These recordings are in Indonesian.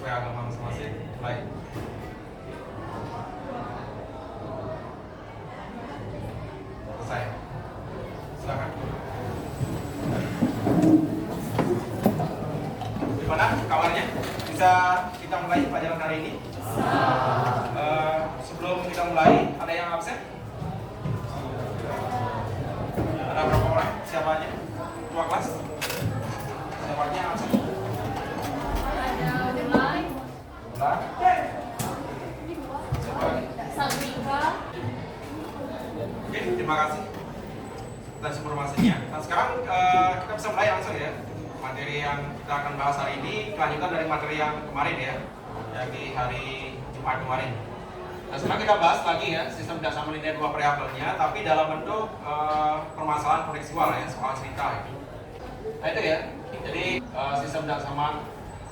sesuai agama masing-masing. Baik. Selesai. Silakan. Gimana kabarnya? Bisa kita mulai pelajaran hari ini? Sebelum kita mulai, ada yang absen? Ada berapa orang? Siapa aja? Ketua kelas? Siapa aja yang absen? Ada Mulai, Bulan? Siapa lagi? Sabrika. Oke, terima kasih atas informasinya. Nah sekarang kita bisa mulai langsung ya. Materi yang kita akan bahas hari ini kelanjutan dari materi yang kemarin ya, yang di hari Jumat kemarin. Nah sekarang kita bahas lagi ya sistem dasar linear dua variabelnya, tapi dalam bentuk permasalahan kontekstual ya, soal cerita itu. Nah itu ya, jadi sistem dasar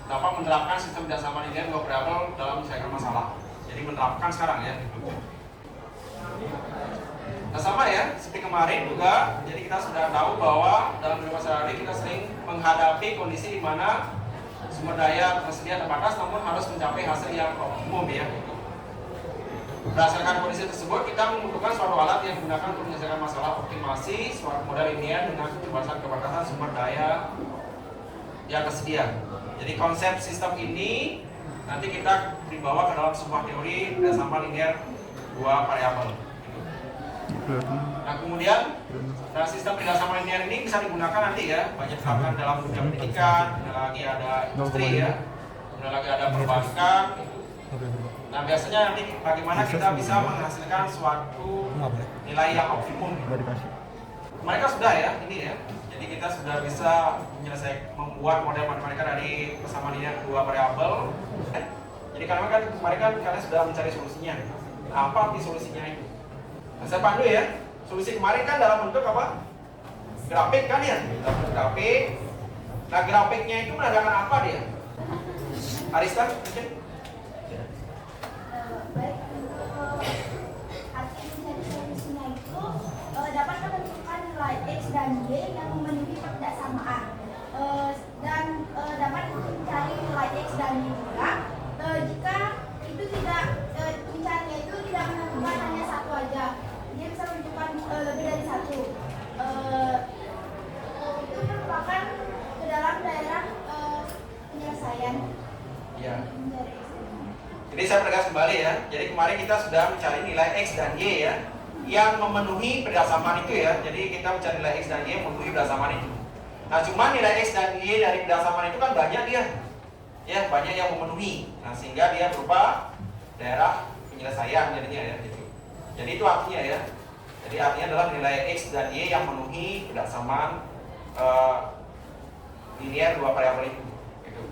dapat menerapkan sistem dasar linear dua variabel dalam menyelesaikan masalah. Jadi menerapkan sekarang ya. Gitu. Nah sama ya, seperti kemarin juga, jadi kita sudah tahu bahwa dalam kehidupan sehari-hari kita sering menghadapi kondisi di mana sumber daya tersedia terbatas, namun harus mencapai hasil yang optimum ya. Berdasarkan kondisi tersebut, kita membutuhkan suatu alat yang digunakan untuk menyelesaikan masalah optimasi suatu model linear dengan keterbatasan sumber daya yang tersedia. Jadi konsep sistem ini nanti kita dibawa ke dalam sebuah teori berdasarkan linear dua variabel. Nah kemudian sistem berdasarkan linear ini bisa digunakan nanti ya, banyak digunakan dalam dunia pendidikan, lagi ada industri ya, kemudian lagi ada perbankan. Nah biasanya nanti bagaimana kita bisa menghasilkan suatu nilai yang optimum. Mereka sudah ya, ini ya. Jadi kita sudah bisa menyelesaikan membuat model matematika dari persamaan linear dua variabel. Jadi kemarin kan kalian sudah mencari solusinya. Nah, apa arti solusinya itu? Nah, saya pandu ya. Solusi kemarin kan dalam bentuk apa? Grafik kan ya? Dalam bentuk grafik. Nah grafiknya itu menandakan apa dia? Arista mungkin? Baik, arti mencari solusinya itu dapat menentukan nilai X dan Y yang memenuhi ketidaksamaan dan dapat mencari nilai X dan Y juga jika itu tidak mencarinya itu tidak menentukan hanya satu aja, dia bisa menentukan lebih dari satu. Itu merupakan ke dalam daerah penyelesaian. Iya. Jadi saya pertegas kembali ya. Jadi kemarin kita sudah mencari nilai X dan Y ya, yang memenuhi berdasarkan itu ya. Jadi kita mencari nilai X dan Y yang memenuhi berdasarkan itu. Nah cuma nilai X dan Y dari berdasarkan itu kan banyak dia, ya banyak yang memenuhi. Nah sehingga dia berupa daerah penyelesaian jadinya ya gitu. Jadi itu artinya ya. Jadi artinya adalah nilai X dan Y yang memenuhi berdasarkan linear dua variabel itu. Gitu.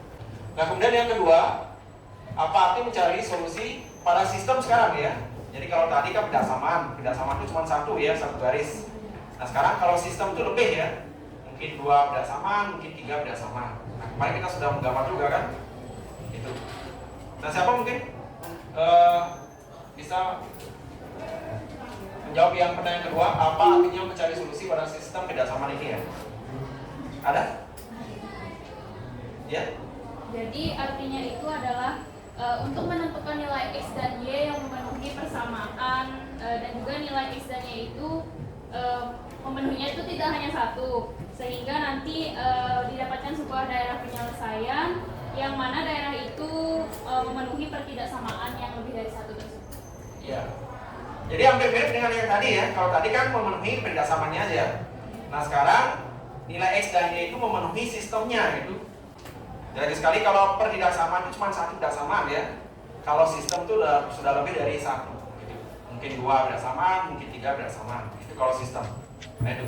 Nah kemudian yang kedua, apa arti mencari solusi pada sistem sekarang ya? Jadi kalau tadi kan berdasarkan itu cuma satu ya, satu garis. Nah sekarang kalau sistem itu lebih ya, mungkin dua berdasarkan, mungkin tiga berdasarkan. Nah kemarin kita sudah menggambar juga kan? Itu. Nah siapa mungkin bisa menjawab yang pertanyaan kedua, apa artinya mencari solusi pada sistem berdasarkan ini ya? Ada? Ya? Jadi artinya itu adalah untuk menentukan nilai X dan Y yang memenuhi persamaan dan juga nilai X dan Y itu memenuhinya itu tidak hanya satu, sehingga nanti didapatkan sebuah daerah penyelesaian yang mana daerah itu memenuhi pertidaksamaan yang lebih dari satu tersebut. Iya. Jadi hampir mirip dengan yang tadi ya. Kalau tadi kan memenuhi berdasarkannya aja. Nah sekarang nilai X dan Y itu memenuhi sistemnya gitu. Jadi sekali kalau pertidaksamaan itu cuma satu berdasarkan ya. Kalau sistem itu sudah lebih dari satu. Gitu. Mungkin dua berdasarkan, mungkin tiga berdasarkan. Itu kalau sistem. Nah itu.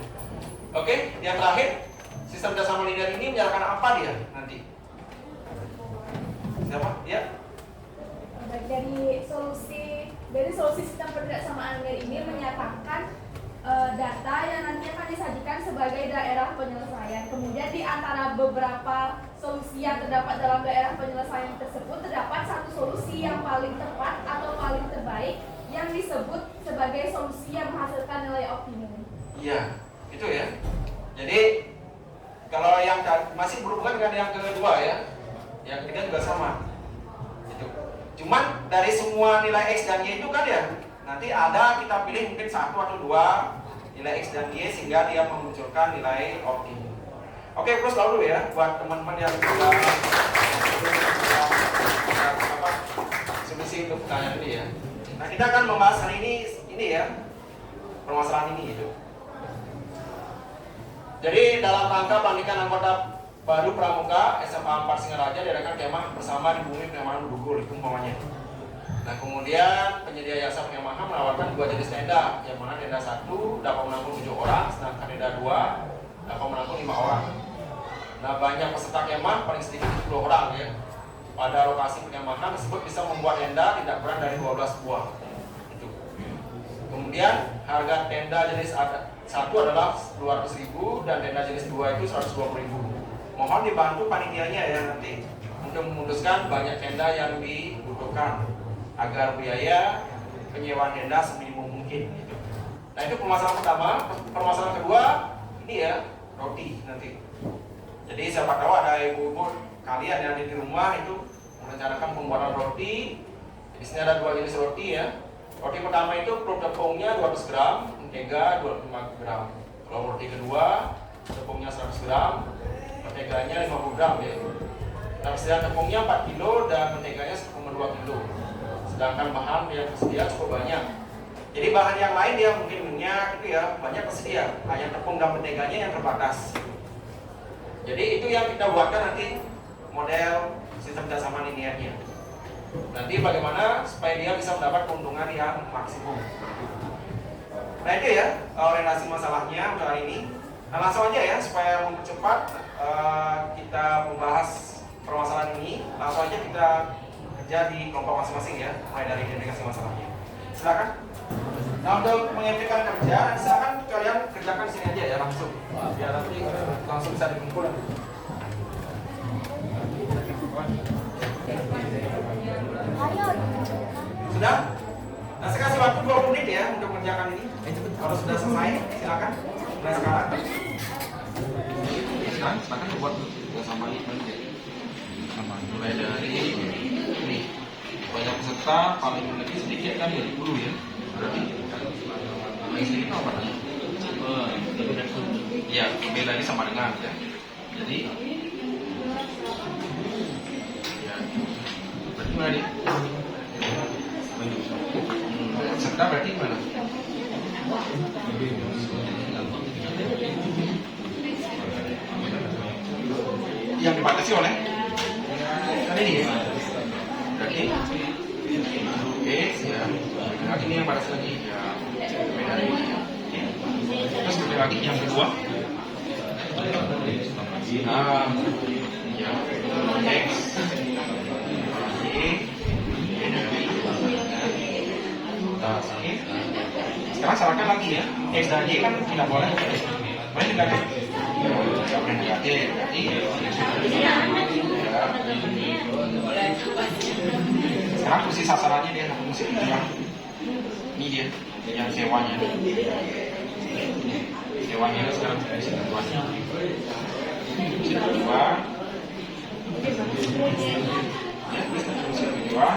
Oke, yang terakhir, sistem berdasarkan linear ini menyatakan apa dia nanti? Siapa? Ya? Dari solusi sistem pertidaksamaan linear ini menyatakan data yang nanti akan disajikan sebagai daerah penyelesaian. Kemudian di antara beberapa solusi yang terdapat dalam daerah penyelesaian tersebut terdapat satu solusi yang paling tepat atau paling terbaik yang disebut sebagai solusi yang menghasilkan nilai optimum. Iya, itu ya. Jadi kalau yang masih berhubungan dengan yang kedua ya, yang ketiga juga sama. Gitu. Cuman dari semua nilai X dan Y itu kan ya, nanti ada kita pilih mungkin 1 atau 2 nilai X dan Y sehingga dia memunculkan nilai optimum. Oke, terus lalu ya buat teman-teman yang sudah solusi untuk pertanyaan ini ya. Nah, kita akan membahas hari ini ya, permasalahan ini gitu. Jadi dalam rangka pelantikan anggota baru pramuka SMA 4 Singaraja diadakan kemah bersama di Bumi Penyamahan Bedugul itu umpamanya. Nah, kemudian penyedia jasa penyamahan menawarkan 2 jenis tenda, yang mana tenda 1 dapat menampung 7 orang, sedangkan tenda 2 dapat menampung 5 orang. Nah, banyak peserta kemah paling sedikit 10 orang ya. Pada lokasi penyamahan tersebut bisa membuat tenda tidak kurang dari 12 buah. Itu. Kemudian harga tenda jenis 1 adalah 200.000 dan tenda jenis 2 itu 120.000. Mohon dibantu panitianya ya nanti untuk memutuskan banyak tenda yang dibutuhkan agar biaya penyewaan tenda seminimum mungkin. Gitu. Nah, itu permasalahan pertama. Permasalahan kedua ini ya, roti nanti. Jadi siapa tahu ada ibu-ibu kalian yang di rumah itu merencanakan pembuatan roti. Di sini ada 2 jenis roti ya. Roti pertama itu perut tepungnya 200 gram, mentega 25 gram. Kalau roti kedua, tepungnya 100 gram, menteganya 50 gram ya. Persediaan tepungnya 4 kilo dan menteganya 1,2 kilo. Sedangkan bahan yang tersedia cukup banyak. Jadi bahan yang lain dia mungkin minyak itu ya banyak tersedia. Hanya tepung dan menteganya yang terbatas. Jadi itu yang kita buatkan nanti model sistem kerjasama linearnya. Nanti bagaimana supaya dia bisa mendapat keuntungan yang maksimum. Nah itu ya orientasi masalahnya untuk hari ini. Nah langsung aja ya supaya mempercepat kita membahas permasalahan ini. Langsung aja kita kerja di kelompok masing-masing ya, mulai dari identifikasi masalahnya. Silakan. Nah untuk mengintikan kerja, silakan kalian kerjakan sini aja ya langsung. Biar nanti langsung bisa dikumpulkan. Sudah? Nah saya kasih waktu 20 menit ya untuk mengerjakan ini. Kalau sudah selesai, silakan. Mulai sekarang. Silakan buat sama ini sama. Mulai dari ini. Banyak peserta paling lebih sedikit kan 20 ya. Berarti paling sedikit apa tadi? Ya, lebih lagi sama dengan ya. Jadi ya, berarti mana nih? Peserta berarti mana? Yang dibatasi oleh kan ini ya. Berarti X ya. Lagi ini yang batas lagi ya. Beda ini ya. Terus kemudian lagi yang kedua ya X Y oke. Sekarang salahkan lagi ya. X dan Y kan tidak boleh. Boleh negatif. Tidak boleh negatif. Berarti sekarang fungsi sasarannya dia fungsi ini dia yang sewanya. Sewanya sekarang fungsi keduanya. Fungsi kedua. Ya, fungsi kedua.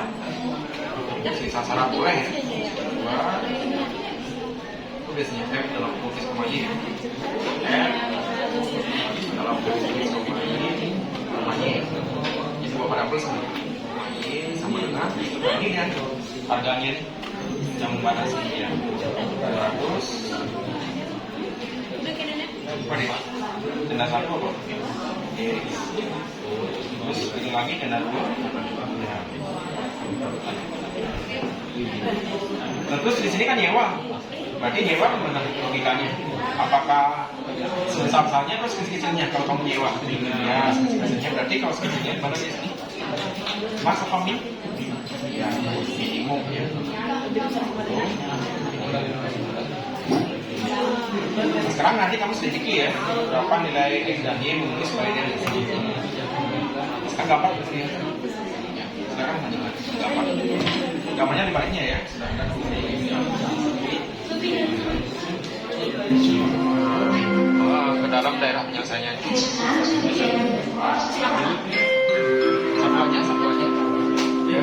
Fungsi sasaran boleh ya. Kedua. Itu biasanya F dalam fungsi koma Y. F dalam fungsi koma Y. Itu pada plus sama dengan ini kan harganya yang membatasi ya 200 apa nih tenda 1 apa? Terus ini lagi tenda 2 ya. Nah, terus di sini kan nyewa berarti nyewa mana logikanya apakah sebesar-besarnya terus kecil-kecilnya kalau kamu nyewa ya kecil-kecilnya berarti kalau kecilnya mana di sini Mas apa min? Ya, minimum ya. Sekarang nanti kamu selidiki ya berapa nilai X dan Y menulis baiknya di sini. Sekarang gambar di sini. Ya, sekarang gambar. Gambarnya dibaliknya ya. Sedangkan ke dalam daerah penyelesaiannya. Satu aja. Ya.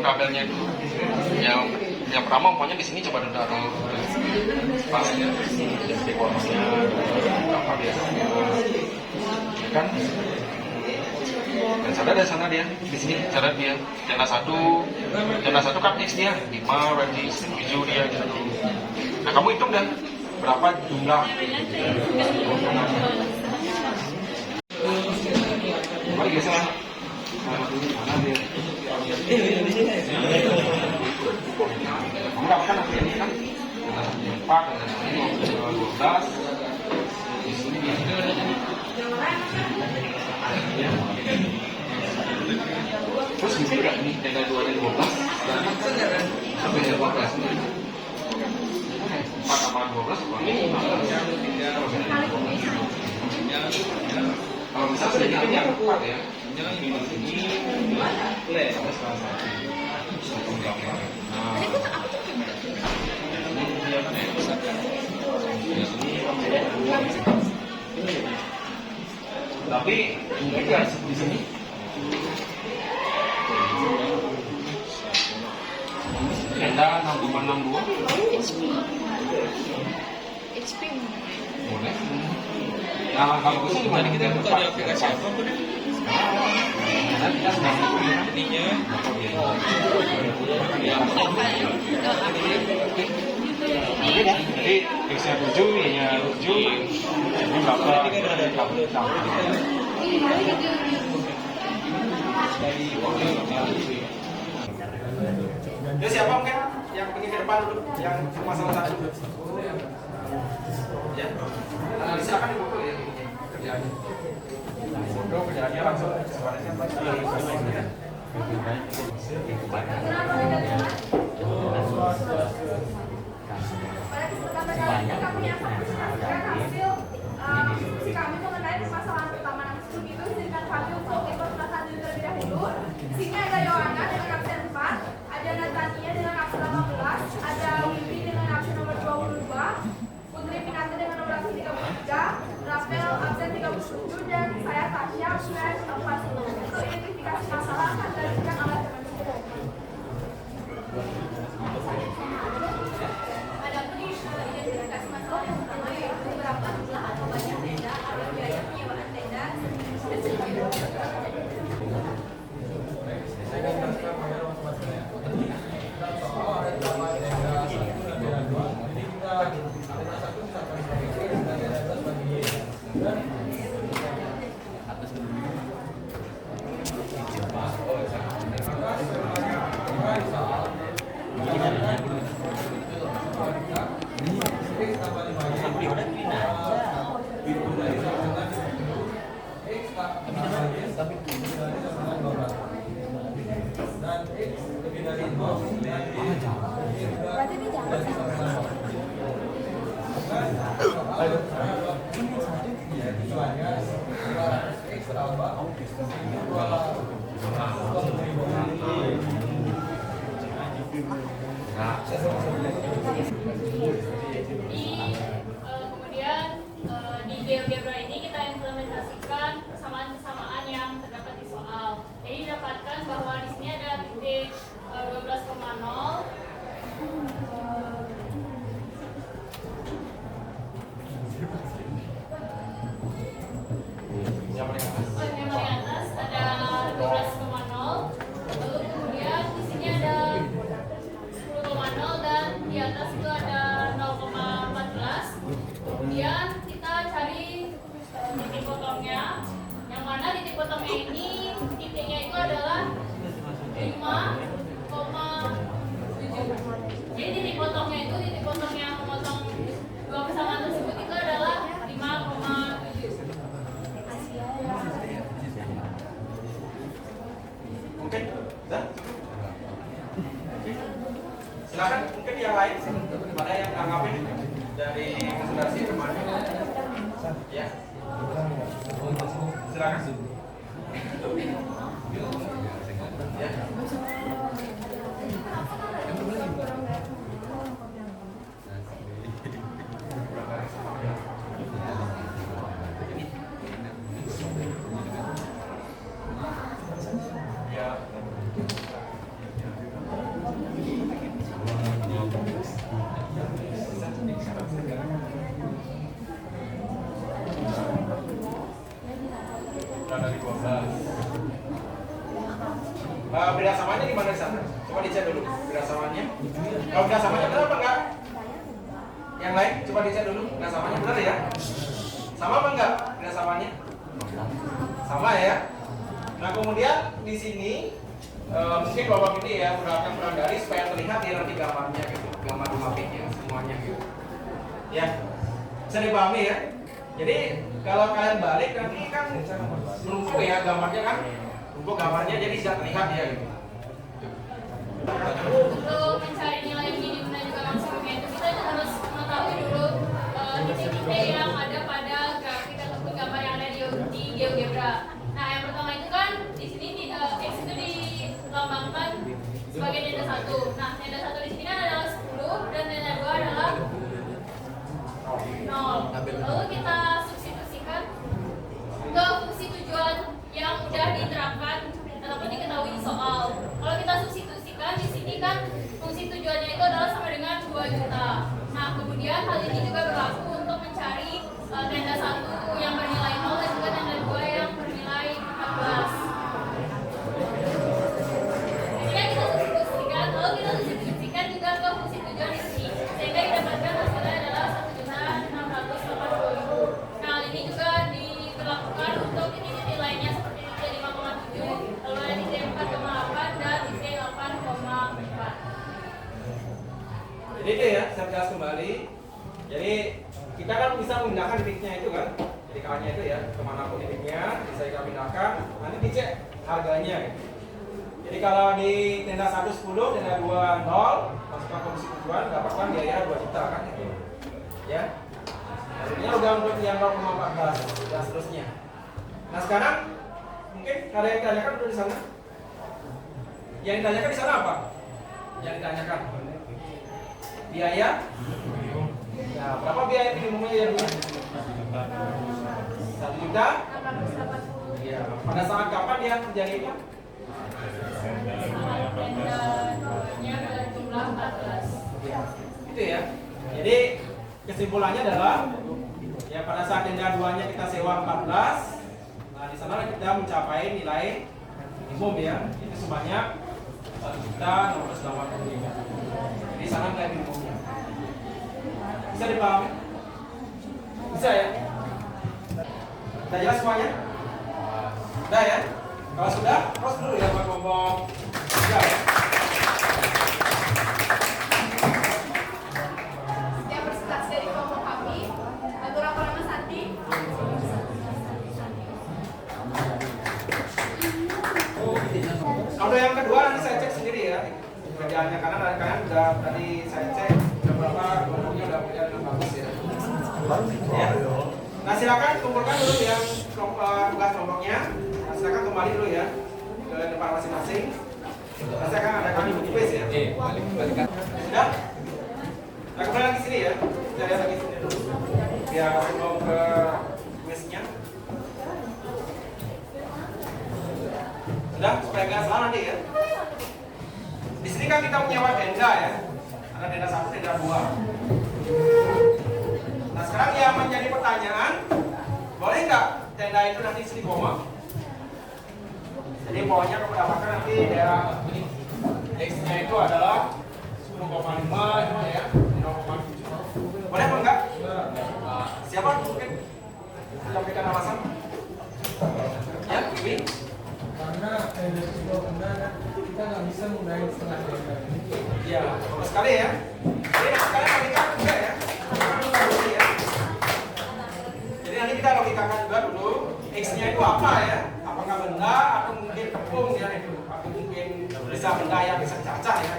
kabelnya itu. Yang pertama umpamanya di sini coba taruh spasinya, jadi porosnya berapa biasanya, ya kan? Dan cara dari sana dia, di sini cara dia channel 1 kan X dia 5 berarti 7 dia gitu. Nah kamu hitung dan berapa jumlah. Mari geser lah. Mana dia? Kamu dapatkan nanti ini kan? 4 dengan 12. Di sini dia. Terus bisa nggak nih tenda 2 dan 12 sampai 12 4 tambah 12 kalau bisa sedikit yang 4 ya minus ini sampai sekarang 1 tapi mungkin nggak di sini. Tenda 6,62 HP boleh. Nah kalau khusus gimana kita buka di aplikasi apa tuh? Sekarang kita sedang ininya. Jadi X-nya 7, Y-nya 7, ini berapa? Jadi siapa mungkin yang ingin ke depan dulu, yang masalah satu? Ya, silakan difoto ya kerjaannya. Foto kerjaannya langsung kepada siapa? Pada kesempatan kali ini kami akan menyampaikan hasil diskusi kami mengenai permasalahan pertama tersebut itu dengan kami untuk ikut permasalahan diri terlebih dahulu. Di sini ada Yohana dengan absen 4, ada Natania dengan absen 18, ada Wiwi dengan absen nomor 22, Putri Pinata dengan nomor absen 33, Rafael absen 37, dan saya Tasya absen 40. Untuk identifikasi masalah akan dilanjutkan oleh teman-teman. Adapun identifikasi masalah yang pertama yaitu berapa jumlah atau banyak tenda, ada biaya penyewaan tenda, dan sebagainya. Berarti ini jangan Kemudian di GeoGebra ini kita implementasikan persamaan-persamaan yang terdapat di soal. Jadi didapatkan bahwa di sini ada titik 12,0. Yang paling atas ada 12,0. Lalu kemudian di sini ada 10,0 dan di atas itu ada 0,14. Kemudian kita cari titik potongnya. Yang mana titik potongnya ini titiknya itu adalah 5,7. Jadi titik potongnya itu titik potong yang memotong dua persamaan tersebut itu adalah 5,7. Mungkin, dah. Silakan mungkin yang lain ada yang tanggapin dari konsultasi kemarin. Ya. Silakan. Ya. Ya. beda samanya gimana di sana? Coba dicek dulu beda samanya. Kalau beda samanya benar apa enggak? Yang lain coba dicek dulu beda samanya benar ya? Sama apa enggak beda samanya? Sama ya. Nah kemudian di sini mungkin bapak ini ya menggunakan kurang dari supaya terlihat ya nanti gambarnya gitu, gambar mappingnya semuanya gitu. Ya, bisa dipahami ya. Jadi kalau kalian balik nanti kan menumpuk ya gambarnya kan, menumpuk gambarnya jadi bisa terlihat ya gitu. Untuk mencari nilai minimum dan juga maksimumnya itu kita harus mengetahui dulu titik-titik yang ada pada grafik ataupun gambar yang ada di GeoGebra. Nah yang pertama itu kan di sini X itu dilambangkan sebagai tanda 1. Nah tanda 1 di sini kan adalah 10 dan tanda 2 adalah 0. Lalu kita substitusikan ke fungsi tujuan yang udah diterapkan ataupun diketahui di soal. Kalau kita substitusikan di sini kan fungsi tujuannya itu adalah sama dengan 2 juta. Nah kemudian hal ini juga berlaku untuk mencari tanda 1 yang bernilai 0 dan juga tanda 2 yang bernilai 14. Ketika kita substitusikan, lalu kita substitusikan juga ke fungsi tujuan di sini sehingga didapatkan hasilnya adalah 1.680.000. Nah hal ini juga diberlakukan untuk titik-titik lainnya seperti titik 5,7, lalu ada titik 4,8 dan titik 8,4. Jadi itu ya, saya jelas kembali. Jadi kita kan bisa memindahkan titiknya itu kan, jadi kalanya itu ya kemanapun titiknya bisa kita pindahkan. Nanti dicek harganya. Gitu. Jadi kalau di tenda 1 10, tenda 2 0, masukkan fungsi tujuan, dapatkan biaya 2 juta kan itu. Ya. Ini udah untuk yang 0,14 dan seterusnya. Nah sekarang mungkin ada yang ditanyakan dulu di sana. Yang ditanyakan di sana apa? Yang ditanyakan biaya. Nah, berapa biaya minimumnya ya dulu? 1 juta. Ya. Pada saat kapan dia terjadi itu? Saat tendanya berjumlah 14. Ya. Itu ya. Jadi kesimpulannya adalah ya pada saat tenda 2-nya kita sewa 14. Nah, di sana kita mencapai nilai minimum ya. Itu sebanyak 1.680.000. Jadi sana nilai minimumnya. Bisa dipahami? Bisa ya? Sudah jelas semuanya? Sudah ya? Kalau sudah, terus dulu ya buat kelompok 3 ya. Yang presentasi dari kelompok kami, Atur Nama Santi. Kalau yang kedua nanti saya cek sendiri ya kerjaannya karena kalian udah tadi saya cek beberapa kelompoknya udah punya yang bagus ya. Ya. Nah silakan kumpulkan dulu yang tugas kelompoknya. Nah, silakan kembali dulu ya ke depan masing-masing. Nah, saya akan adakan quiz ya. Sudah? Nah kembali lagi sini ya. Kita lihat lagi sini dulu. Biar sebelum ke quiznya. Sudah? Supaya nggak salah nanti ya. Di sini kan kita menyewa tenda ya. Ada tenda 1, tenda 2. Nah sekarang yang menjadi pertanyaan, boleh nggak tenda itu nanti di koma? Jadi pokoknya mendapatkan nanti daerah X-nya itu adalah 10,5 ya, 0,7. Boleh apa enggak? Siapa mungkin yang berikan alasan? Ya, Bibi? Karena tenda itu benar kita nggak bisa menggunakan setengah tenda ini. Iya, bagus sekali ya. Jadi kalian logikakan juga ya. Jadi nanti kita logikakan juga dulu X-nya itu apa ya? Apakah benda atau mungkin tepung ya itu? Atau mungkin bisa benda yang bisa cacah ya?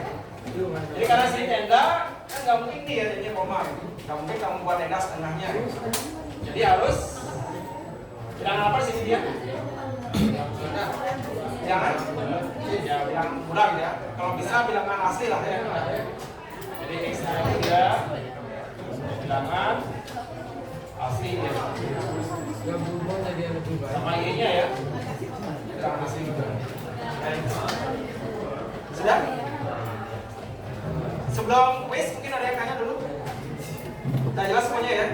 Jadi karena sini tenda kan nggak mungkin nih ya jadinya koma. Nggak mungkin kamu buat tenda setengahnya. Jadi harus bilangan apa di sini dia? Jangan ya bilang kurang ya. Kalau bisa bilangan asli lah ya. Jadi X-nya itu dia bilangan asli ya. Yang berubah jadi yang lebih baik. Sama Y-nya ya. Bilangan asli juga. Sudah? Sebelum quiz mungkin ada yang tanya dulu. Udah jelas semuanya ya?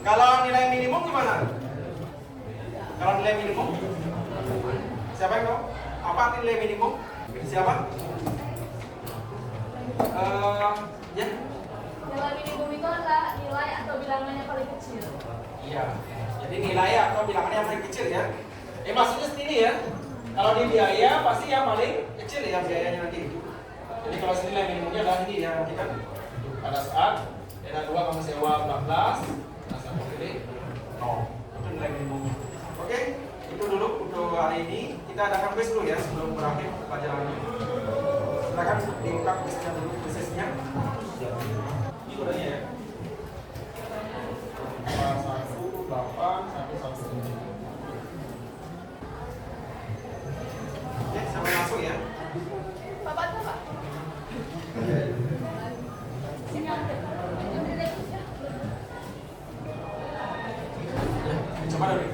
Kalau nilai minimum gimana? Kalau nilai minimum? Siapa yang tahu? Apa arti nilai minimum? Siapa? Ya. Nilai minimum itu adalah nilai atau bilangan yang paling kecil. Iya. Jadi nilai atau bilangan yang paling kecil ya. Maksudnya seperti ini ya. Kalau di biaya pasti yang paling kecil ya biayanya nanti. Jadi kalau nilai minimumnya adalah ini ya nanti kan. Pada saat dana 2 kamu sewa 14, nah saya pilih 0. Itu nilai minimumnya. Oke, itu dulu untuk hari ini. Kita adakan quiz dulu ya sebelum berakhir pelajaran ini. Silakan dibuka quiznya dulu, quiznya. Ini kodenya ya. 51811. Oke, sampai masuk ya. Bapak tuh Pak. Sini ambil. Coba dulu.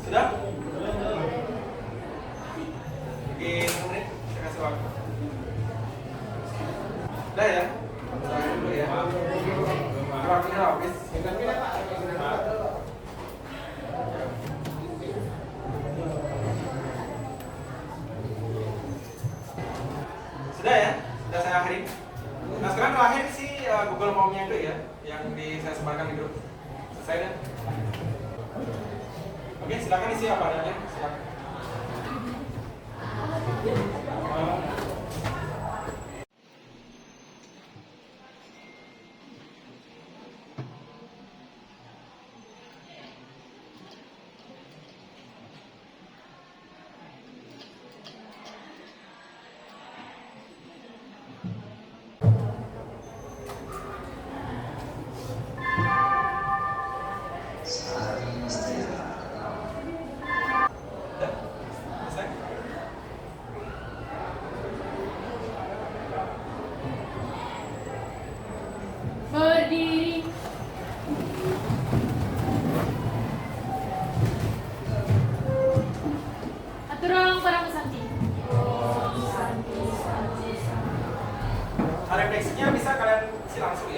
Sudah? Oke, menit. Saya kasih waktu. Udah ya? Saya dulu ya. Waktunya habis. Sudah ya? Sudah saya akhiri. Nah sekarang terakhir sih Google Form-nya itu ya, yang saya sebarkan di grup. Selesai deh. Oke, silakan isi apa adanya. Silakan. Udah? Selesai? Berdiri. Aturang parang kesanti. Refleksinya bisa kalian isi langsung